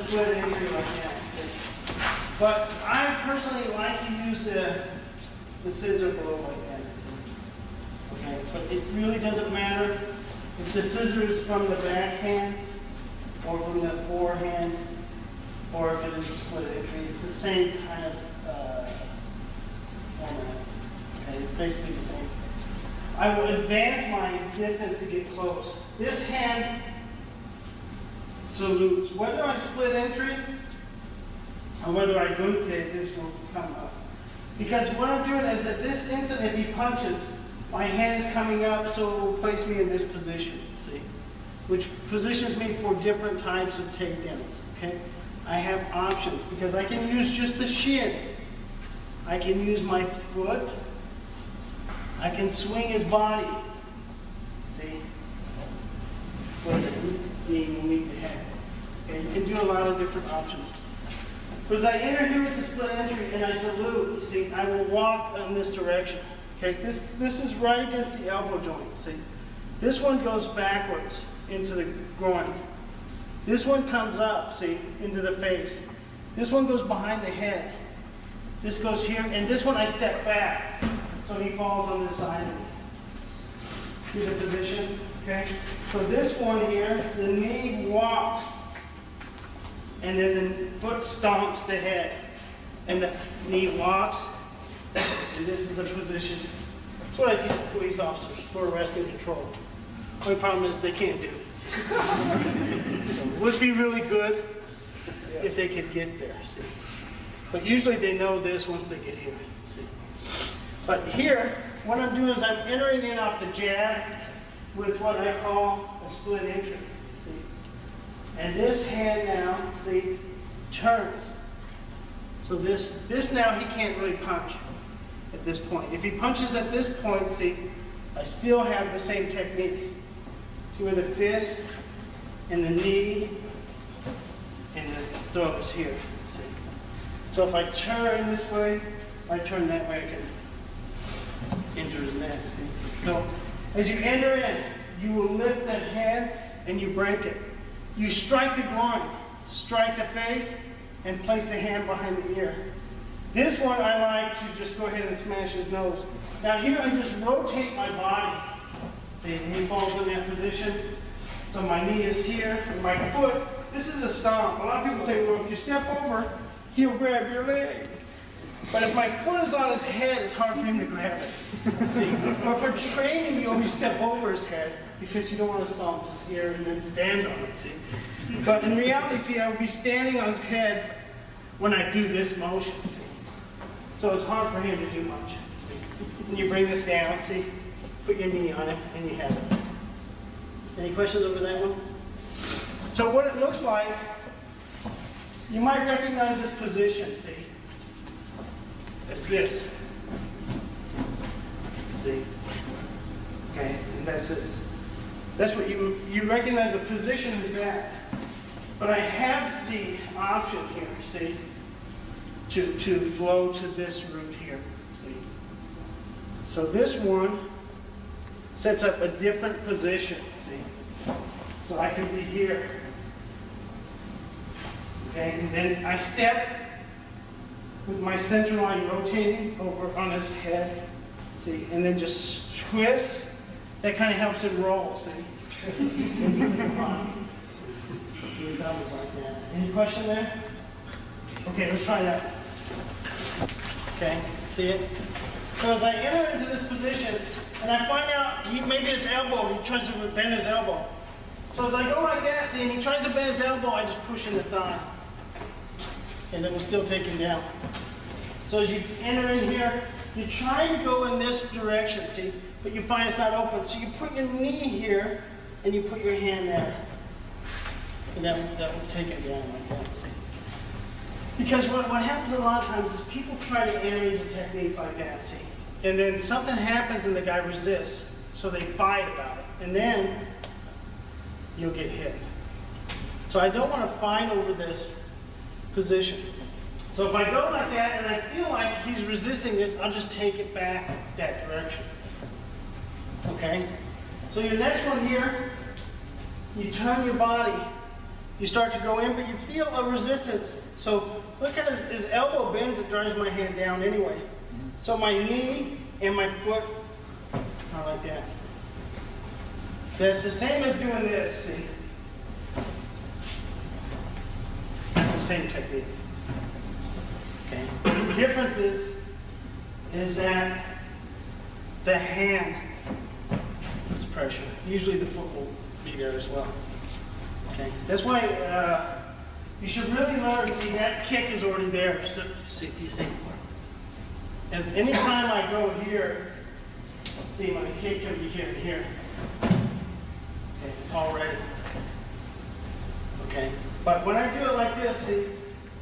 split entry like that. See? But I personally like to use the scissor blow like that. See? Okay, but it really doesn't matter if the scissor is from the backhand or from the forehand, or if it is a split entry. It's the same kind of format. Okay, it's basically the same. I will advance my distance to get close. This hand salutes. Whether I split entry or whether I gunte, this will come up. Because what I'm doing is at this instant, if he punches, my hand is coming up, so it will place me in this position, see? Which positions me for different types of takedowns, okay? I have options because I can use just the shin. I can use my foot. I can swing his body. See? Foot, knee, meet the head. Okay, you can do a lot of different options. But as I enter here with the split entry and I salute, see, I will walk in this direction. Okay, this is right against the elbow joint. See? This one goes backwards into the groin. This one comes up, see, into the face. This one goes behind the head. This goes here, and this one I step back, so he falls on this side of me. See the position? Okay? So this one here, the knee walks, and then the foot stomps the head. And the knee walks, and this is a position. That's what I teach police officers for arrest and control. Only problem is they can't do it. So it would be really good if they could get there, see. But usually they know this once they get here, see. But here, what I'm doing is I'm entering in off the jab with what I call a split entry, see. And this hand now, see, turns. So this now he can't really punch at this point. If he punches at this point, see, I still have the same technique. See where the fist and the knee and the throat is here, see. So if I turn this way, I turn that way, I can injure his neck, see. So as you enter in, you will lift that hand and you break it. You strike the groin, strike the face, and place the hand behind the ear. This one I like to just go ahead and smash his nose. Now here I just rotate my body. See, and he falls in that position. So my knee is here, and my foot, this is a stomp. A lot of people say, well, if you step over, he'll grab your leg. But if my foot is on his head, it's hard for him to grab it. See? But for training, you always step over his head because you don't want to stomp his ear and then stand on it, see? But in reality, see, I would be standing on his head when I do this motion, see? So it's hard for him to do much, see? And you bring this down, see? Put your knee on it, and you have it. Any questions over that one? So what it looks like, you might recognize this position, see? It's this. See? Okay, and that's this. That's what you recognize the position is that. But I have the option here, see? To flow to this route here, see? So this one sets up a different position, see? So I can be here. Okay, and then I step with my center line rotating over on his head, see? And then just twist. That kind of helps it roll, see? Like that. Any question there? Okay, let's try that. Okay, see it? So as I enter into this position, and I find out maybe his elbow, he tries to bend his elbow. So as I go like that, see, and he tries to bend his elbow, I just push in the thigh. And then we'll still take him down. So as you enter in here, you're trying to go in this direction, see, but you find it's not open. So you put your knee here, and you put your hand there. And that will take him down like that, see. Because what happens a lot of times is people try to enter into techniques like that, see. And then something happens and the guy resists. So they fight about it. And then you'll get hit. So I don't want to fight over this position. So if I go like that and I feel like he's resisting this, I'll just take it back that direction. Okay? So your next one here, you turn your body you start to go in, but you feel a resistance. So look at his elbow bends, it drives my hand down anyway. So my knee and my foot are like that. That's the same as doing this, see? That's the same technique. Okay. The difference is that the hand puts pressure. Usually the foot will be there as well. Okay. That's why you should really learn. See, that kick is already there. So, you see? As any time I go here, see, my kick can be here and here. Okay, already. Okay. But when I do it like this, see,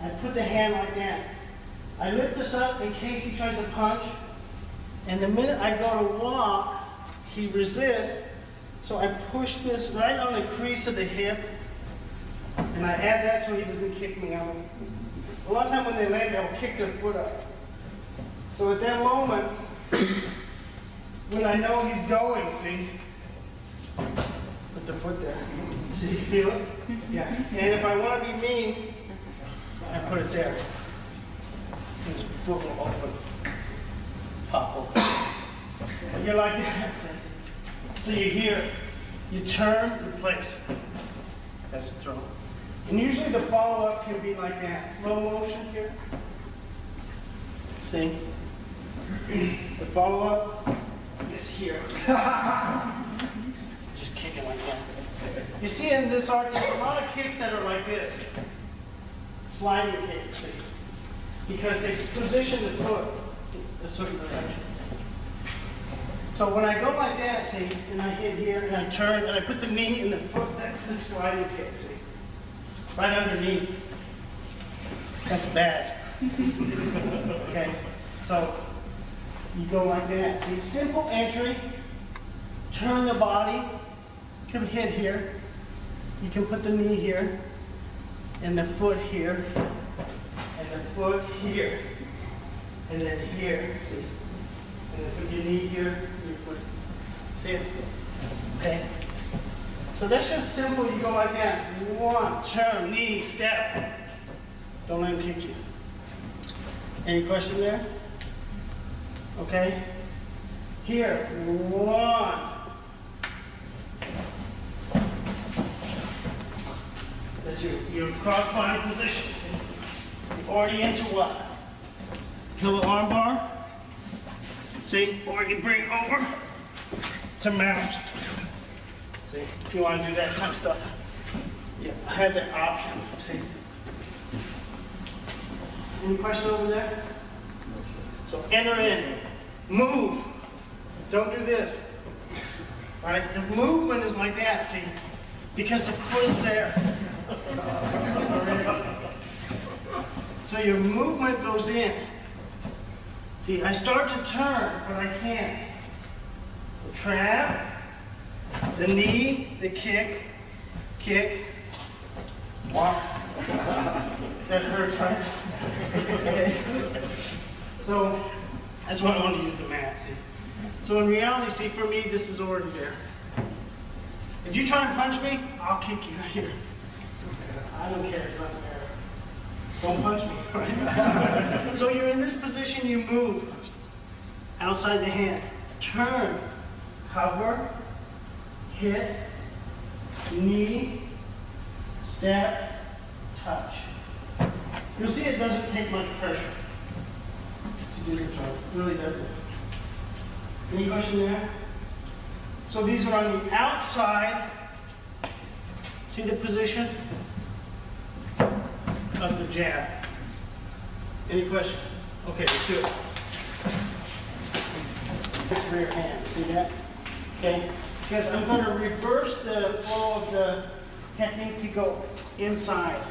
I put the hand like that. I lift this up in case he tries to punch. And the minute I go to walk, he resists. So I push this right on the crease of the hip. And I add that so he doesn't kick me out. A lot of times when they land, they'll kick their foot up. So at that moment, when I know he's going, see, put the foot there. See, feel it? Yeah. And if I want to be mean, I put it there. His foot will open. Pop open. And you're like that. So you hear, you turn, replace. That's the throw. And usually the follow-up can be like that. Slow motion here. See? The follow-up is here. Just kicking like that. You see in this art, there's a lot of kicks that are like this. Sliding kicks, see? Because they position the foot a certain direction. So when I go like that, see, and I hit here, and I turn, and I put the knee in the foot, that's the sliding kick, see? Right underneath. That's bad. Okay? So, you go like that. See, simple entry, turn the body, you can hit here, you can put the knee here, and the foot here, and the foot here, and then here, see? And then put your knee here, your foot. See it? Okay? So that's just simple, you go like that. One, turn, knee, step. Don't let him kick you. Any question there? Okay? Here, one. That's your cross body position. See? You're already into what? Pillow arm bar. See? Or you bring over to mount. See? If you want to do that kind of stuff. Yeah, I have that option. See? Any question over there? So enter in. Move. Don't do this. All right? The movement is like that, see? Because the foot is there. So your movement goes in. See, I start to turn, but I can't. The trap, the knee, the kick, walk. That hurts, right? Okay. So that's why I want to use the mat, see. So in reality, see, for me, this is already there. If you try and punch me, I'll kick you right here. I don't care, it's not fair. Don't punch me, right? So you're in this position, you move outside the hand. Turn, cover, hit, knee, step, touch. You'll see it doesn't take much pressure to do your throw. It really doesn't. Any question there? So these are on the outside. See the position of the jab. Any question? Okay, let's do it. This rear hand, see that? Okay, because I'm going to reverse the flow of the technique to go inside.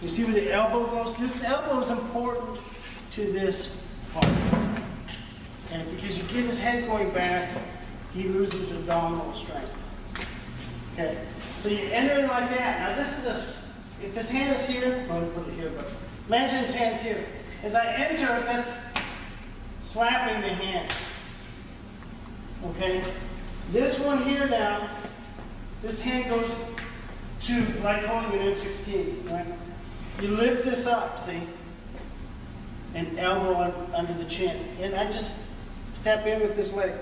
You see where the elbow goes? This elbow is important to this part. And because you get his head going back, he loses abdominal strength. Okay, so you enter in like that. Now this is if his hand is here, I'm going to put it here, but imagine his hand's here. As I enter, that's slapping the hand. Okay, this one here now, this hand goes to like holding an M16, right? You lift this up, see? And elbow under the chin. And I just step in with this leg.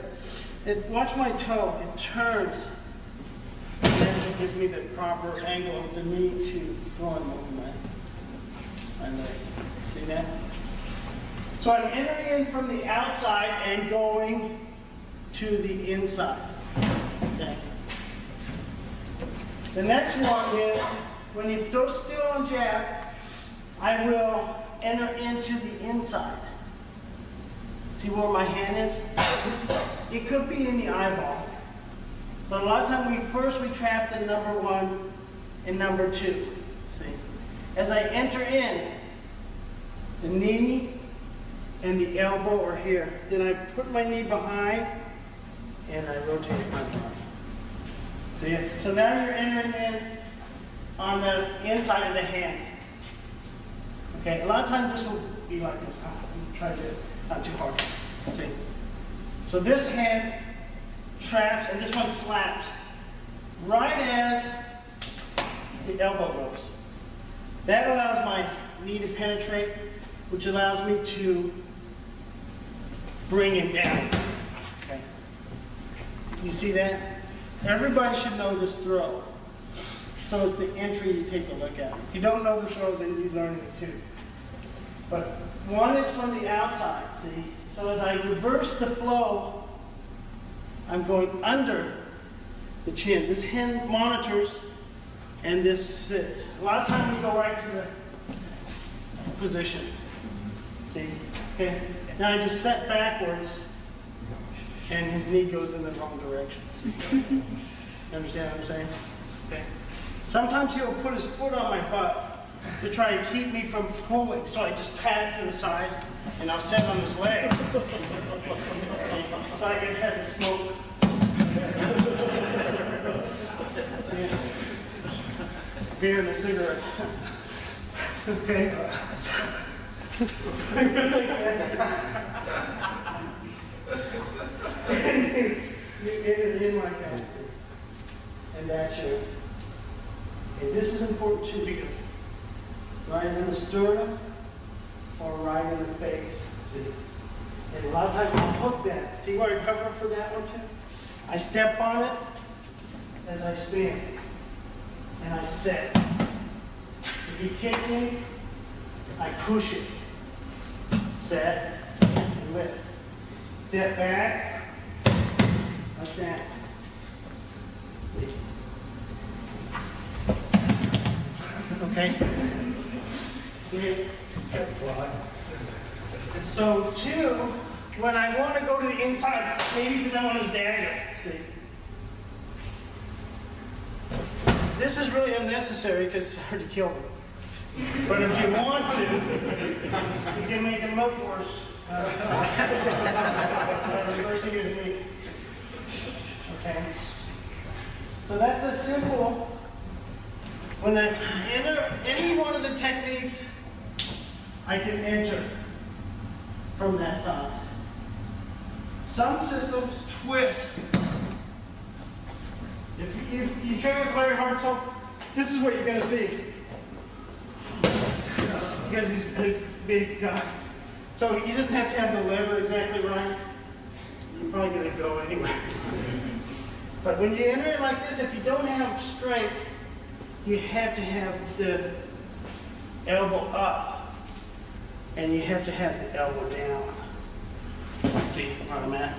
Watch my toe, it turns. And that's what gives me the proper angle of the knee to go and move my leg. See that? So I'm entering in from the outside and going to the inside. Okay. The next one is, when you go still on jab, I will enter into the inside. See where my hand is? It could be in the eyeball. But a lot of times we trap the number 1 and number 2. See? As I enter in, the knee and the elbow are here. Then I put my knee behind and I rotate my body. See it? So now you're entering in on the inside of the hand. Okay, a lot of times this will be like this. Try to not too hard. See? So this hand traps and this one slaps right as the elbow goes. That allows my knee to penetrate, which allows me to bring him down. Okay. You see that? Everybody should know this throw. So it's the entry you take a look at. If you don't know the throw, then you learn it too. But one is from the outside, see? So as I reverse the flow, I'm going under the chin. This hand monitors and this sits. A lot of times we go right to the position. See? Okay. Now I just set backwards and his knee goes in the wrong direction. See? You understand what I'm saying? Okay. Sometimes he'll put his foot on my butt to try and keep me from pulling. So I just pat it to the side and I'll set on his leg. So I can have the smoke. See? Beer and a cigarette. Okay. You get it in like that, see? And that's your. Okay, this is important too because right in the sternum or right in the face, see? And a lot of times I'll hook that. See where I cover for that one too? I step on it as I spin. And I set. If he kicks me, I push it. Set and lift. Step back, like that. See? Okay? See? So 2, when I want to go to the inside, maybe because I want his dagger, see? This is really unnecessary because it's hard to kill them. But if you want to, you can make them look worse. Reversing his knee. Okay? So that's a simple. When I enter any one of the techniques, I can enter from that side. Some systems twist. If you train with Larry Hartzell, this is what you're going to see. Because he's a big guy. So he doesn't have to have the lever exactly right. You're probably going to go anyway. But when you enter it like this, if you don't have strength, you have to have the elbow up. And you have to have the elbow down. See where I'm at?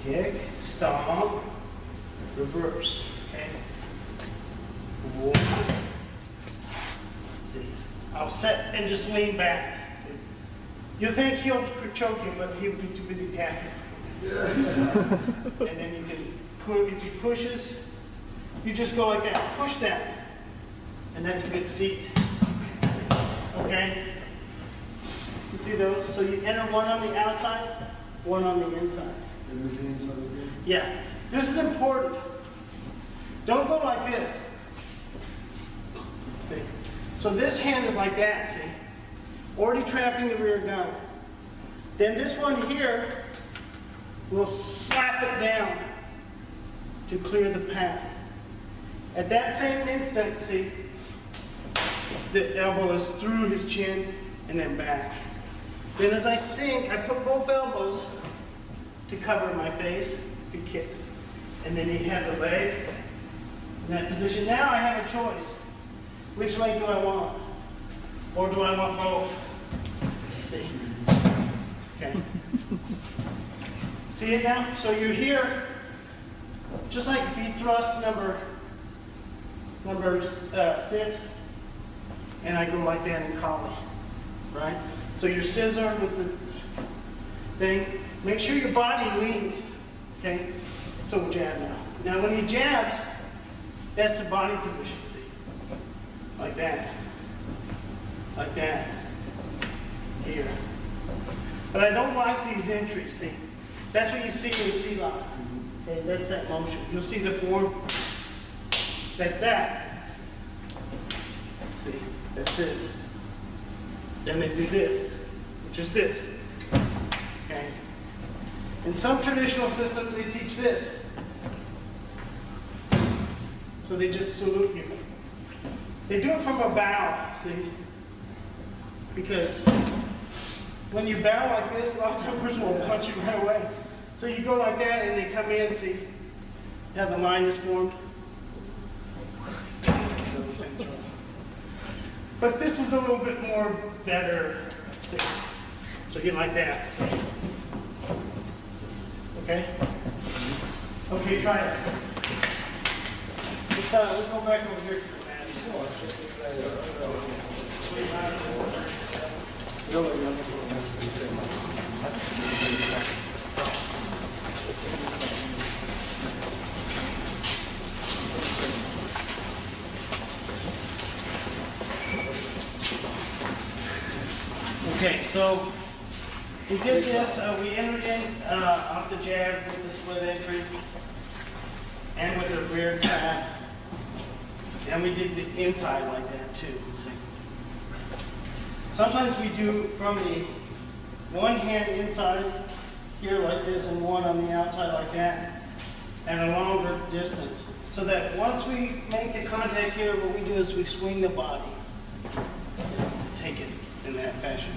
Kick, stomp, reverse. Okay? One. See? I'll set and just lean back. See? You'll think he'll choke you, but he'll be too busy tapping. And then you can put, if he pushes, you just go like that. Push that. And that's a good seat. Okay? You see those? So you enter one on the outside, one on the inside. Yeah. This is important. Don't go like this. See? So this hand is like that, see? Already trapping the rear gun. Then this one here will slap it down to clear the path. At that same instant, see, the elbow is through his chin and then back. Then as I sink, I put both elbows to cover my face if he kicks. And then you have the leg in that position. Now I have a choice. Which leg do I want? Or do I want both? See? Okay. See it now? So you're here, just like if you thrust number 6, and I go like that in collie, right? So your scissor with the thing, make sure your body leans, okay? So we'll jab now. Now when he jabs, that's the body position, see? Like that. Like that. Here. But I don't like these entries, see? That's what you see in the C-lock. Okay, that's that motion. You'll see the form. That's that. See, that's this. Then they do this, which is this. Okay? In some traditional systems, they teach this. So they just salute you. They do it from a bow, see? Because when you bow like this, a lot of times a person will punch you right away. So you go like that and they come in, see how the line is formed? But this is a little bit more better. See? So you're like that. See? Okay? Okay, try it. Let's go back over here to the mat. Okay, so we did this, we entered in off the jab with the split entry and with the rear trap. And we did the inside like that too. See? Sometimes we do from the one hand inside here like this and one on the outside like that and a longer distance. So that once we make the contact here, what we do is we swing the body. So take it in that fashion.